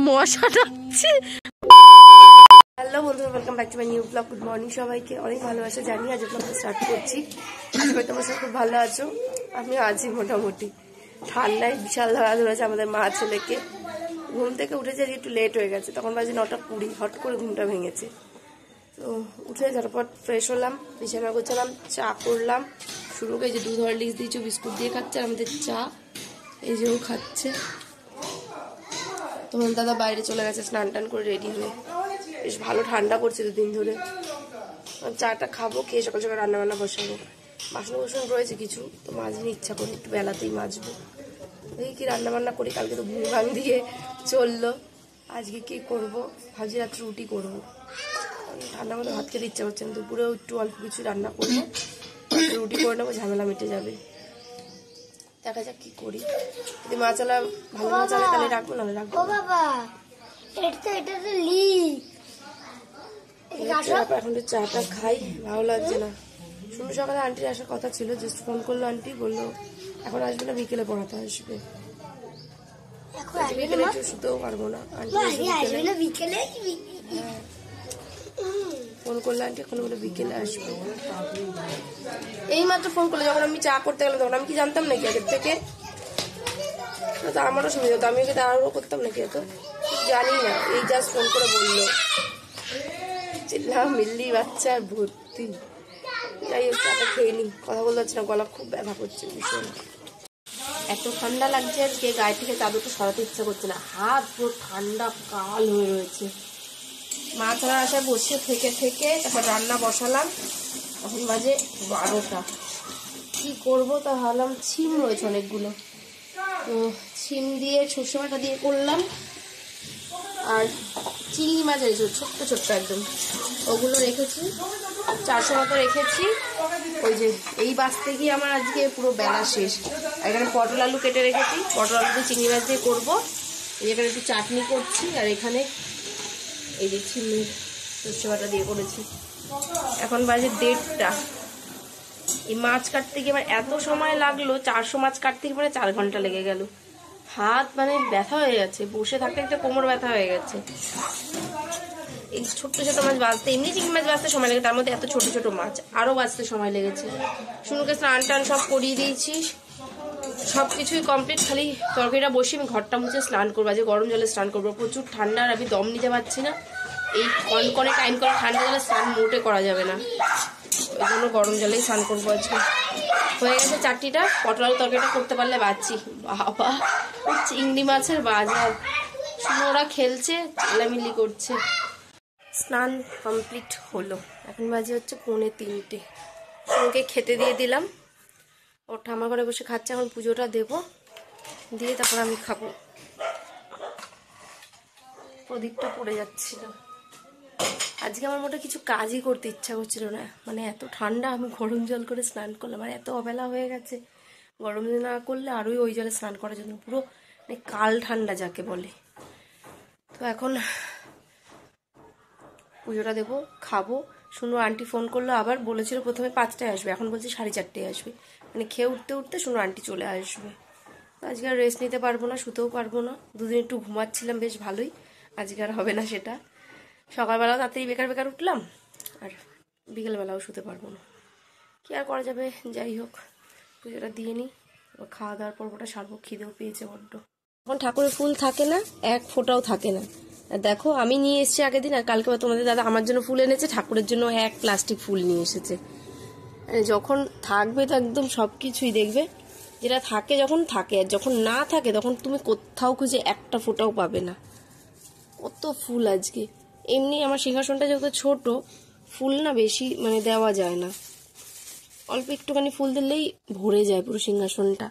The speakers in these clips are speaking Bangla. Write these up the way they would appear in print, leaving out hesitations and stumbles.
মশা ডাকছে। হ্যালো বন্ধুরা, welcome back to my new blog. Good morning সবাইকে, অনেক ভালোবাসা জানি। আজ ব্লগটা স্টার্ট করছি। আশা করি তোমরা সব খুব ভালো আছো। আমি আছি মোটামুটি। ঠান্ডায় বিশাল ধরা ধরেছে আমাদের মা ছেলেকে। ঘুম থেকে উঠেছে, একটু লেট হয়ে গেছে, তখন বাজে 9:20। হট করে ঘুমটা ভেঙেছে। তো উঠে ঝটপট ফ্রেশ হলাম, বিছানা গোছালাম, চা করলাম। শুরুকে এই যে দুধ হরলিক্স দিয়েছি, বিস্কুট দিয়ে খাচ্ছে, আর আমাদের চা এই যে ও খাচ্ছে। তখন দাদা বাইরে চলে গেছে স্নান টান করে রেডি হয়ে। বেশ ভালো ঠান্ডা পড়ছে দুদিন ধরে। চাটা খাবো, খেয়ে সকাল সকাল রান্না বান্না বসাবো। বাসন বাসন রয়েছে কিছু, তো মাঝে ইচ্ছা করে একটু বেলাতেই মাজবো। দেখি কি রান্না বান্না করি। কালকে তো ভুল ভাঙ দিয়ে চললো। আজকে কি করব ভাবছি, রাত্রে রুটি করবো। ঠান্ডা মতো ভাত খেতে ইচ্ছা করছে না। দুপুরেও একটু অল্প কিছু রান্না করবো, রুটি করে নেবো, ঝামেলা মিটে যাবে। দেখা যাক কি করি। যদি মাছালা ভালো মাছ আনে তাহলে রাখবো, নাহলে রাখবো। এখন তো চাটা খাই, ভালো লাগছে না। শুনে সকালে আন্টির আসার কথা ছিল, জাস্ট ফোন করলো আন্টি, বললো এখন আসবে না, বিকেলে পড়াতে আসবে। বিকেলে একটু শুতেও পারবো না। ফোন করলো আন্টি, এখন বলে বিকেলে আসবে। এই মাত্র ফোন করলো, যখন আমি চা করতে গেলাম তখন আমি কি জানতাম নাকি আগের থেকে? তো আমারও সুবিধা হতো, আমি ওকে তাড়াহুড়ো করতাম নাকি? এত জানি না, এই জাস্ট ফোন করে বললো। চিল্লা মিল্লি বাচ্চা ভর্তি। যাই হোক, চাটা খেয়ে নি। কথা বলতে পারছি না, গলা খুব ব্যথা করছে ভীষণ। এত ঠান্ডা লাগছে আজকে, গায়ে থেকে চাদরটা সরাতে ইচ্ছা করছে না। হাত পুরো ঠান্ডা কাল হয়ে রয়েছে। মাছ ধরার আশায় বসে থেকে থেকে তারপর রান্না বসালাম। এখন বাজে 12টা। কি করবো তা ভাবলাম, ছিম রয়েছে অনেকগুলো, তো ছিম দিয়ে সর্ষে বাটা দিয়ে করলাম। আর চিংড়ি মাছ রয়েছে ছোট্ট ছোট্ট একদম, ওগুলো রেখেছি 400 মতো রেখেছি। ওই যে এই বাস থেকেই আমার আজকে পুরো বেলা শেষ। আর এখানে পটল আলু কেটে রেখেছি, পটল আলু দিয়ে চিংড়ি মাছ দিয়ে করবো। এখানে একটু চাটনি করছি, আর এখানে এই যে চিংড়ি সর্ষে বাটা দিয়ে করেছি। এখন বাজে 1:30টা। এই মাছ কাটতে গিয়ে আমার এত সময় লাগলো, 400 মাছ কাটতে গিয়ে 4 ঘন্টা লেগে গেল। হাত মানে ব্যথা হয়ে গেছে, বসে থাকতে একটা কোমর ব্যথা হয়ে গেছে। এই ছোট্ট ছোট মাছ বাঁচতে, এমনি চিংড়ি মাছ বাঁচতে সময় লাগে, তার মধ্যে এত ছোট ছোট মাছ আরও বাঁচতে সময় লেগেছে। শুনুকে স্নান টান সব করিয়ে দিয়েছি, সব কিছুই কমপ্লিট। খালি তরকারিটা বসে আমি ঘরটা মুছে স্নান করবো। আজকে গরম জলে স্নান করবো, প্রচুর ঠান্ডা, আর আমি দম নিতে পারছি না। এই কনকনে টাইম করে ঠান্ডা জলে স্নান মোটে করা যাবে না, ওই জন্য গরম জলেই স্নান করবো আজকে। হয়ে গেছে চাটনিটা, পটল আলু তরকারিটা করতে পারলে বাঁচি। বাবা, চিংড়ি মাছের বাজার। শুনো ওরা খেলছে, চিল্লামিল্লি করছে। স্নান কমপ্লিট হলো, এখন বাজে হচ্ছে 2:45। ওকে খেতে দিয়ে দিলাম, ওর ঠাম্মা ঘরে বসে খাচ্ছে। এখন পুজোটা দেবো, দিয়ে তারপর আমি খাবো। প্রদীপটা পড়ে যাচ্ছিল। আজকে আমার মোটে কিছু কাজই করতে ইচ্ছা করছিল না, মানে এত ঠান্ডা। আমি গরম জল করে স্নান করলাম, মানে এত অবেলা হয়ে গেছে। গরম জল না করলে আরোই ওই জলে স্নান করার জন্য পুরো মানে কাল ঠান্ডা যাকে বলে। তো এখন পুজোটা দেবো, খাবো। শুনো আন্টি ফোন করলো আবার, বলেছিল প্রথমে 5টায় আসবে, এখন বলছে 4:30টায় আসবে। মানে খেয়ে উঠতে উঠতে শুনো আন্টি চলে আসবে। আজকে আর রেস্ট নিতে পারবো না, শুতেও পারবো না। দুদিন একটু ঘুমাচ্ছিলাম বেশ ভালোই, আজকে আর হবে না সেটা। সকালবেলাও তাড়াতাড়ি বেকার বেকার উঠলাম, আর বিকেলবেলাও শুতে পারবো না। কি আর করা যাবে, যাই হোক পুজোটা দিয়ে নিই, খাওয়া দাওয়ার পর্বটা সারবো। খিদেও পেয়েছে বড্ড। এখন ঠাকুরের ফুল থাকে না, এক ফোঁটাও থাকে না। দেখো আমি নিয়ে এসেছি আগের দিন, আর কালকে তোমাদের দাদা আমার জন্য ফুল এনেছে, ঠাকুরের জন্য এক প্লাস্টিক ফুল নিয়ে এসেছে। যখন থাকবে তো একদম সব কিছুই দেখবে, যেটা থাকে যখন থাকে, আর যখন না থাকে তখন তুমি কোথাও খুঁজে একটা ফোঁটাও পাবে না। কত ফুল আজকে। এমনি আমার সিংহাসনটা যেহেতু ছোট, ফুল না বেশি মানে দেওয়া যায় না, অল্প একটুখানি ফুল দিলেই ভরে যায় পুরো সিংহাসনটা।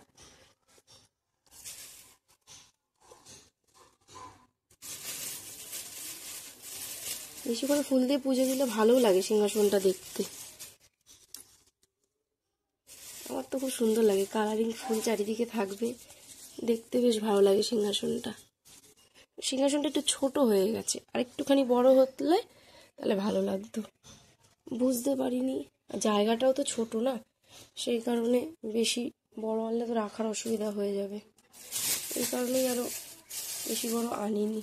বেশি করে ফুল দিয়ে পুজো দিলে ভালোও লাগে সিংহাসনটা দেখতে। আমার তো খুব সুন্দর লাগে, কালারিং ফুল চারিদিকে থাকবে, দেখতে বেশ ভালো লাগে সিংহাসনটা। সিংহাসনটা একটু ছোট হয়ে গেছে, আর একটুখানি বড় হলে তাহলে ভালো লাগতো। বুঝতে পারিনি, জায়গাটাও তো ছোট না, সেই কারণে বেশি বড় হলে তো রাখার অসুবিধা হয়ে যাবে। এই কারণেই আরো বেশি বড় আনিনি।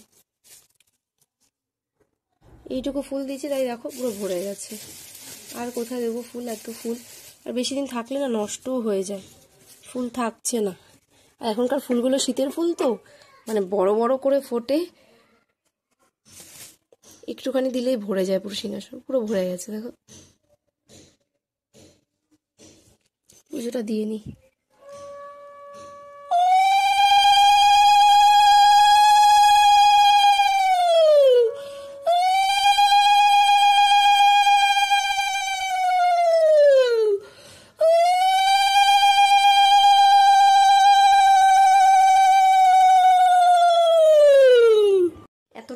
এইটুকু ফুল দিয়েছি, তাই দেখো পুরো ভরে গেছে। আর কোথায় দেবো ফুল? এত ফুল আর বেশি দিন থাকলে না নষ্টও হয়ে যায়, ফুল থাকছে না। আর এখনকার ফুলগুলো শীতের ফুল তো, মানে বড় বড় করে ফোটে, একটুখানি দিলেই ভরে যায় পুরো সিংহাসন, পুরো ভরে গেছে দেখো। পুজোটা দিয়ে নি।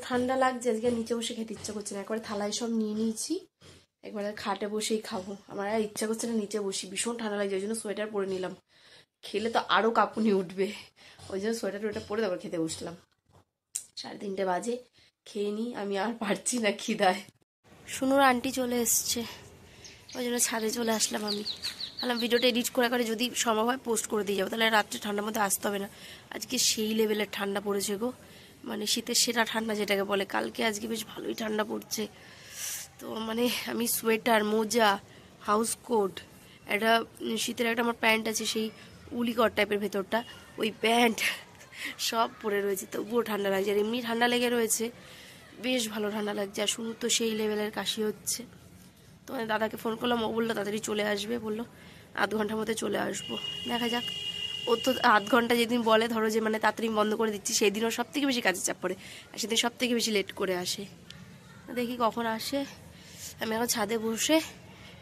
ঠান্ডা লাগছে আজকে, নিচে বসে খেতে ইচ্ছা করছে না, একবারে থালায় সব নিয়ে নিয়েছি, একবারে খাটে বসেই খাবো। আমার আর ইচ্ছা করছে না নিচে বসি, ভীষণ ঠান্ডা লাগছে, ওই জন্য সোয়েটার পরে নিলাম। খেলে তো আরো কাঁপুনি উঠবে, ওই জন্য সোয়েটার টোয়েটার পরে তারপর খেতে বসলাম। 3:30 বাজে, খেয়ে নি, আমি আর পারছি না খিদায়। শুনুর আন্টি চলে এসছে, ওই জন্য ছাদে চলে আসলাম। আমি ভাবলাম ভিডিওটা এডিট করে করে যদি সম্ভব হয় পোস্ট করে দিয়ে যাবো, তাহলে রাত্রে ঠান্ডার মধ্যে আসতে হবে না। আজকে সেই লেভেলের ঠান্ডা পড়েছে গো, মানে শীতের সেরা ঠান্ডা যেটাকে বলে। কালকে আজকে বেশ ভালোই ঠান্ডা পড়ছে। তো মানে আমি সোয়েটার, মোজা, হাউস কোট, একটা শীতের একটা আমার প্যান্ট আছে সেই উলিকট টাইপের ভেতরটা, ওই প্যান্ট সব পরে রয়েছে, তবুও ঠান্ডা লাগছে। আর এমনি ঠান্ডা লেগে রয়েছে, বেশ ভালো ঠান্ডা লাগছে। আর শুনুর তো সেই লেভেলের কাশি হচ্ছে। তো আমি দাদাকে ফোন করলাম, ও বললো তাড়াতাড়ি চলে আসবে, বললো 0.5 ঘন্টার মধ্যে চলে আসবো। দেখা যাক। ও তো 0.5 ঘন্টা যেদিন বলে ধরো যে মানে তাড়াতাড়ি বন্ধ করে দিচ্ছি, সেই দিনও সব থেকে বেশি কাজের চাপ পড়ে, আর সেদিন সব থেকে বেশি লেট করে আসে। দেখি কখন আসে। আমি এখন ছাদে বসে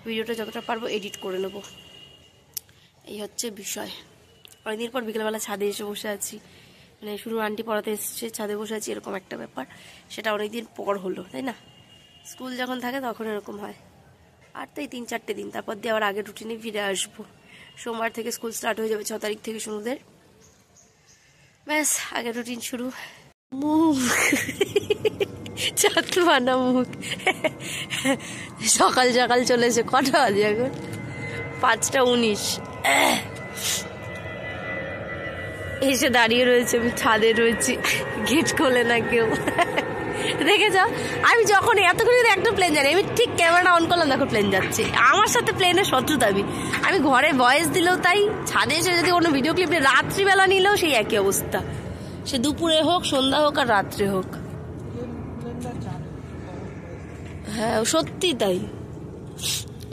ভিডিওটা যতটা পারবো এডিট করে নেবো, এই হচ্ছে বিষয়। অনেকদিন পর বিকেলবেলা ছাদে এসে বসে আছি, মানে শুরু আন্টি পড়াতে এসছে, ছাদে বসে আছি, এরকম একটা ব্যাপার। সেটা অনেকদিন পর হলো, তাই না? স্কুল যখন থাকে তখন এরকম হয়। আর তো এই 3-4টে দিন, তারপর দিয়ে আবার আগের রুটিনে ফিরে আসবো। সোমবার থেকে স্কুল স্টার্ট হয়ে যাবে, 6 তারিখ থেকে শুনুদের, ব্যাস আগের রুটিন শুরু। মুখ চাতমানা মুখ, সকাল সকাল চলেছে। কটা বাজে এখন? 5:19। এসে দাঁড়িয়ে রয়েছে, আমি ছাদে রয়েছি, গেট খোলে না কেউ। দেখে যাও, আমি যখন এতক্ষণ একটা প্লেন জানি, আমি ঠিক ক্যামেরাটা অন করলাম, দেখো প্লেন যাচ্ছে। আমার সাথে প্লেনের শত্রুতা। আমি ঘরে ভয়েস দিলেও তাই, ছাদে এসে যদি কোনো ভিডিও ক্লিপ রাত্রিবেলা নিলেও সেই একই অবস্থা, সে দুপুরে হোক, সন্ধ্যা হোক, আর রাত্রে হোক। হ্যাঁ সত্যি তাই।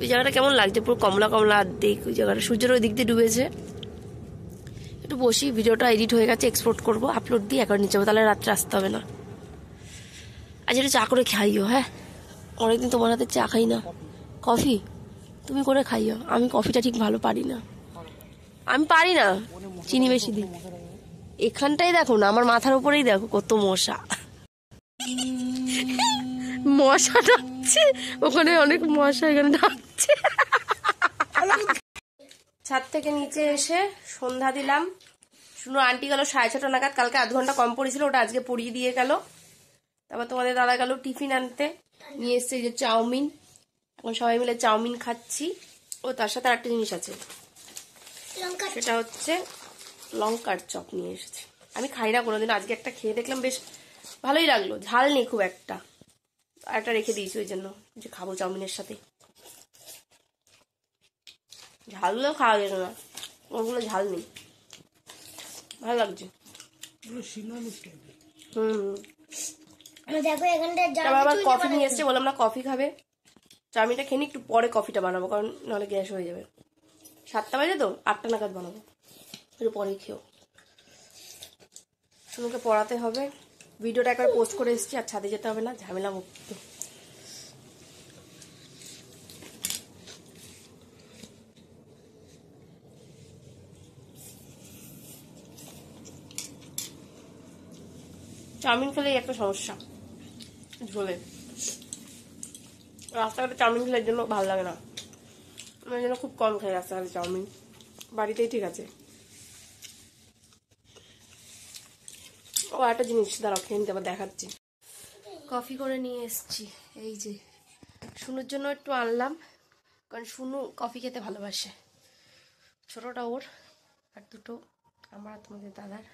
ওই জায়গাটা কেমন লাগছে, পুরো কমলা কমলা অর্ধেক, ওই জায়গাটা সূর্যের ওই দিক দিয়ে ডুবেছে। একটু বসি, ভিডিওটা এডিট হয়ে গেছে, এক্সপোর্ট করবো, আপলোড দিয়ে একবার নিচে যাবো, তাহলে রাত্রে আসতে হবে না। আজ একটু চা করে খাইও। হ্যাঁ, অনেকদিন তোমার হাতে চা খাই না। কফি তুমি করে খাইও, আমি কফিটা ঠিক ভালো পারি না, আমি পারি না, চিনি বেশি দিই। এখানটাই দেখো না, আমার মাথার উপরেই দেখো কত মশা। মশা ডাকছে ওখানে, অনেক মশা এখানে ডাকছে। ছাদ থেকে নিচে এসে সন্ধ্যা দিলাম। শুনো আন্টি গেল 6:30 নাগাদ, কালকে 0.5 ঘন্টা কম পড়েছিল, ওটা আজকে পড়িয়ে দিয়ে গেল। তারপর তোমাদের দাদা গেল টিফিন আনতে, নিয়ে এসছে এই যে চাউমিন। এখন সবাই মিলে চাউমিন খাচ্ছি। ও তার সাথে একটা জিনিস আছে, সেটা হচ্ছে লঙ্কার চপ নিয়ে এসেছে। আমি খাই না কোনোদিন, আজকে একটা খেয়ে দেখলাম, বেশ ভালোই লাগলো, ঝাল নেই খুব একটা। আর একটা রেখে দিয়েছি ওই জন্য, যে খাবো চাউমিনের সাথে। ঝাল দিলেও খাওয়া যেত না, ওগুলো ঝাল নেই, ভালো লাগছে। আবার কফি নিয়ে এসছে, বললাম না কফি খাবে, চাউমিনটা খেয়ে একটু পরে কফিটা বানাবো, কারণ নাহলে গ্যাস হয়ে যাবে। 7টা বাজে তো, 8টা নাগাদ বানাবো, একটু পরে খেও। শুনুকে পড়াতে হবে, ভিডিওটা একবার পোস্ট করে এসেছি, আর ছাদে যেতে হবে না, ঝামেলা মুক্ত। চাউমিন খেলেই একটা সমস্যা, ঝোলে। রাস্তাঘাটে চাউমিন খেলে জন্য ভালো লাগে না, ওই জন্য খুব কম খাই রাস্তাঘাটে চাউমিন, বাড়িতেই ঠিক আছে। ও একটা জিনিস দাঁড়াও, খেয়ে নিতে আবার দেখাচ্ছি। কফি করে নিয়ে এসছি, এই যে শুনুর জন্য একটু আনলাম, কারণ শুনু কফি খেতে ভালোবাসে। ছোটটা ওর, আর দুটো আমার আর তোমাদের দাদার।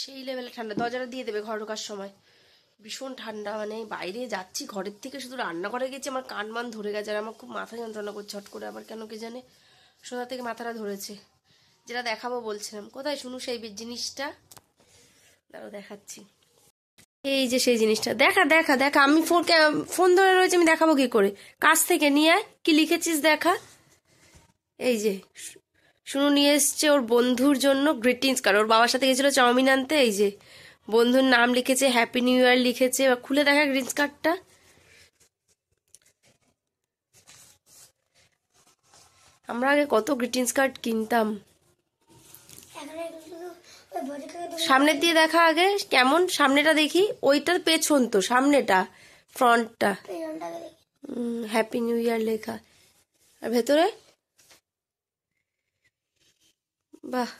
সেই লেভেলে ঠান্ডা, দরজাটা দিয়ে দেবে ঘর ঢোকার সময়। ভীষণ ঠান্ডা, মানে বাইরে যাচ্ছি ঘরের থেকে শুধু রান্নাঘরে গেছি, আমার কান মান ধরে গেছে, আর আমার খুব মাথা যন্ত্রণা করছে হট করে, আবার কেন কে জানে সন্ধ্যা থেকে মাথাটা ধরেছে। যেটা দেখাবো বলছিলাম, কোথায় শুনু সেই জিনিসটা, দাঁড়াও দেখাচ্ছি। এই যে সেই জিনিসটা, দেখা দেখা দেখা, আমি ফোন ধরে রয়েছে, আমি দেখাবো কি করে, কাছ থেকে নিয়ে আয়, কি লিখেছিস দেখা। এই যে শুনু নিয়ে এসছে ওর বন্ধুর জন্য গ্রিটিংস কার্ড, ওর বাবার সাথে গেছিল চাউমিন আনতে, এই যে বন্ধুর নাম লিখেছে, হ্যাপি নিউ ইয়ার লিখেছে। এবার খুলে দেখা গ্রিটিংস কার্ডটা। আমরা আগে কত গ্রিটিংস কার্ড কিনতাম। সামনের দিয়ে দেখা আগে কেমন, সামনেটা দেখি, ওইটার পেছন তো, সামনেটা ফ্রন্টটা হ্যাপি নিউ ইয়ার লেখা, আর ভেতরে বাহ,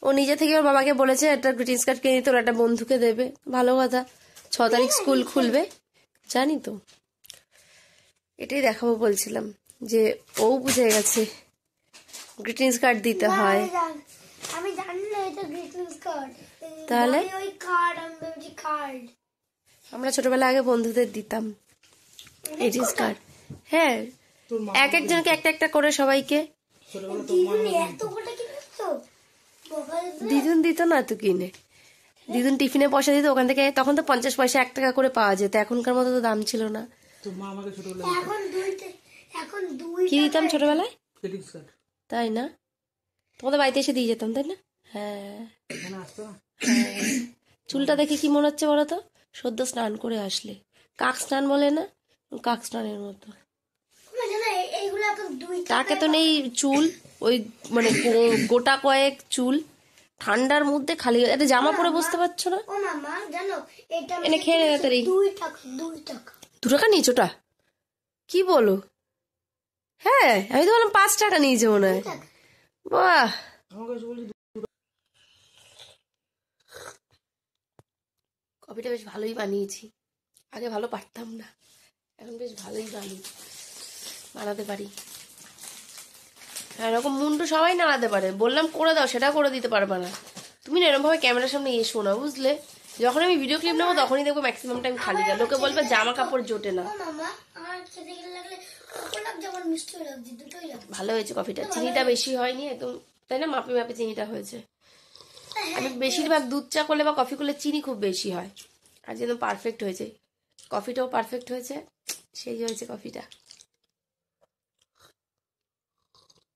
ও নিজে থেকে ওর বাবাকে বলেছে একটা গ্রিটিংস কার্ড কিনে দিতে, ওর একটা বন্ধুকে দেবে, ভালো কথা। 6 তারিখ স্কুল খুলবে, জানি তো, এটাই দেখাবো বলছিলাম, যে ও বুঝে গেছে গ্রিটিংস কার্ড দিতে হয়। আমি জানি না এটা গ্রিটিংস কার্ড, তাহলে ওই কার্ড আমি ভেবেছি কার্ড। আমরা ছোটবেলায় আগে বন্ধুদের দিতাম গ্রিটিংস কার্ড। হ্যাঁ, এক একজনকে একটা একটা করে সবাইকে। দিদুন দিত না তো কিনে, দিদুন টিফিনে পয়সা দিত ওখান থেকে, তখন তো 50 পয়সা 1 টাকা করে পাওয়া যেত, এখনকার মতো তো দাম ছিল না। কি দিতাম ছোটবেলায়, তাই না? তোমাদের বাড়িতে এসে দিয়ে যেতাম, তাই না? হ্যাঁ, চুলটা দেখে কি মনে হচ্ছে বলো তো, সদ্য স্নান করে আসলে, কাক স্নান বলে না, কাক স্নানের মতো। তাকে তো নেই চুল, ওই মানে গোটা কয়েক চুল, ঠান্ডার মধ্যে খালি একটা জামা পরে বসতে পারছো না। এনে খেয়ে নেবে তাড়াতাড়ি। 2 টাকা নিয়েছো ওটা, কি বলো? হ্যাঁ, আমি তো বললাম 5 টাকা নিয়েছে মনে হয়। বাহ, কফিটা বেশ ভালোই বানিয়েছি, আগে ভালো পারতাম না, এখন বেশ ভালোই বানাতে পারি। এরকম মুন্ডু সবাই নাড়াতে পারে, বললাম করে দাও, সেটা করে দিতে পারবে না তুমি। না এরকম ভাবে ক্যামেরার সামনে এসো না, বুঝলে? যখন আমি ভিডিও ক্লিপ নেবো তখনই দেখবো ম্যাক্সিমাম টাইম খালি যায়, লোকে বলবে জামা কাপড় জোটে না। ভালো হয়েছে কফিটা, চিনিটা বেশি হয়নি একদম, তাই না? মাপে মাপে চিনিটা হয়েছে। আমি বেশিরভাগ দুধ চা করলে বা কফি করলে চিনি খুব বেশি হয়, আর যেন পারফেক্ট হয়েছে, কফিটাও পারফেক্ট হয়েছে, সেই হয়েছে কফিটা।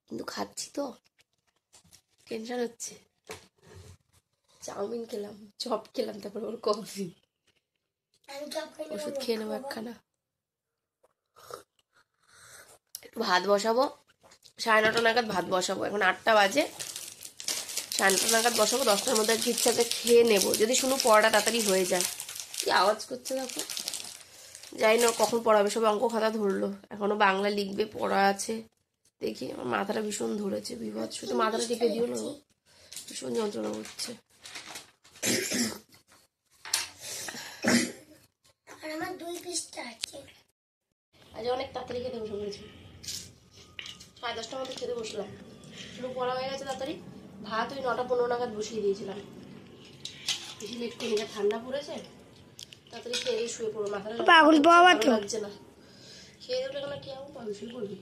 কিন্তু খাচ্ছি তো টেনশন হচ্ছে, চাউমিন খেলাম, চপ খেলাম, তারপর ওর কফি, ওষুধ খেয়ে নেবো একখানা। একটু ভাত বসাবো, 9:30 নাগাদ ভাত বসাবো, এখন 8টা বাজে, 9:30 নাগাদ বসাবো, 10টার মধ্যে ঠিকঠাক খেয়ে নেবো, যদি শুনো পড়াটা তাড়াতাড়ি হয়ে যায়। কি আওয়াজ করছে দেখো, যাই না কখন পড়াবে, সব অঙ্ক খাতা ধরলো, এখনো বাংলা লিখবে, পড়া আছে। দেখি, আমার মাথাটা ভীষণ ধরেছে, বিপদ, শুধু মাথাটা টিপে দিও না, ভীষণ যন্ত্রণা করছে। আজ অনেক তাড়াতাড়ি খেতে বসে পড়েছি, 10:30টার মধ্যে খেতে বসলাম, শুধু পড়া হয়ে গেছে তাড়াতাড়ি। ভাত ওই 9:15 নাগাদ বসিয়ে দিয়েছিলাম, বেশি লেট করে নিয়ে, ঠান্ডা পড়েছে, তাড়াতাড়ি খেয়ে শুয়ে পড়বো, মাথাটা লাগছে না, খেয়ে উঠে গেলে কি হবে, পাবি শুয়ে পড়বি।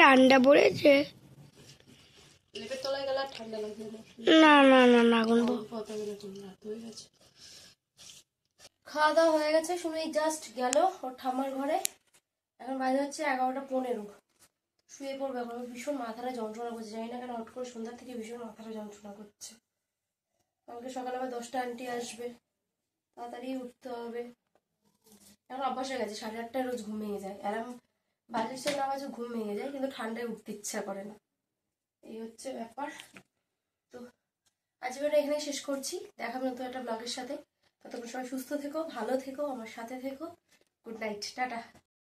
ঠান্ডা পড়েছে, লেপের তলায় গেলে আর ঠান্ডা লাগবে না। না না না না, হয়ে গেছে, খাওয়া দাওয়া হয়ে গেছে, শুনে জাস্ট গেল ওর ঠাম্মার ঘরে, এখন বাজে হচ্ছে 11:15, শুয়ে পড়বে এখন। ভীষণ মাথাটা যন্ত্রণা করছে, জানি না কেন হট করে সন্ধ্যার থেকে ভীষণ মাথাটা যন্ত্রণা করছে। কালকে সকালে আবার 10টা আন্টি আসবে, তাড়াতাড়ি উঠতে হবে। এখন অভ্যাস হয়ে গেছে, 8:30টায় রোজ ঘুম ভেঙে যায়, অ্যালার্ম বাজে না বাজে ঘুম ভেঙে যায়, কিন্তু ঠান্ডায় উঠতে ইচ্ছা করে না, এই হচ্ছে ব্যাপার। তো আজ ভিডিওটা এখানে শেষ করছি, দেখাবো নতুন একটা ব্লগের সাথে। ততক্ষণ সবাই সুস্থ থেকো, ভালো থেকো, আমার সাথে থেকো। Good night, tata.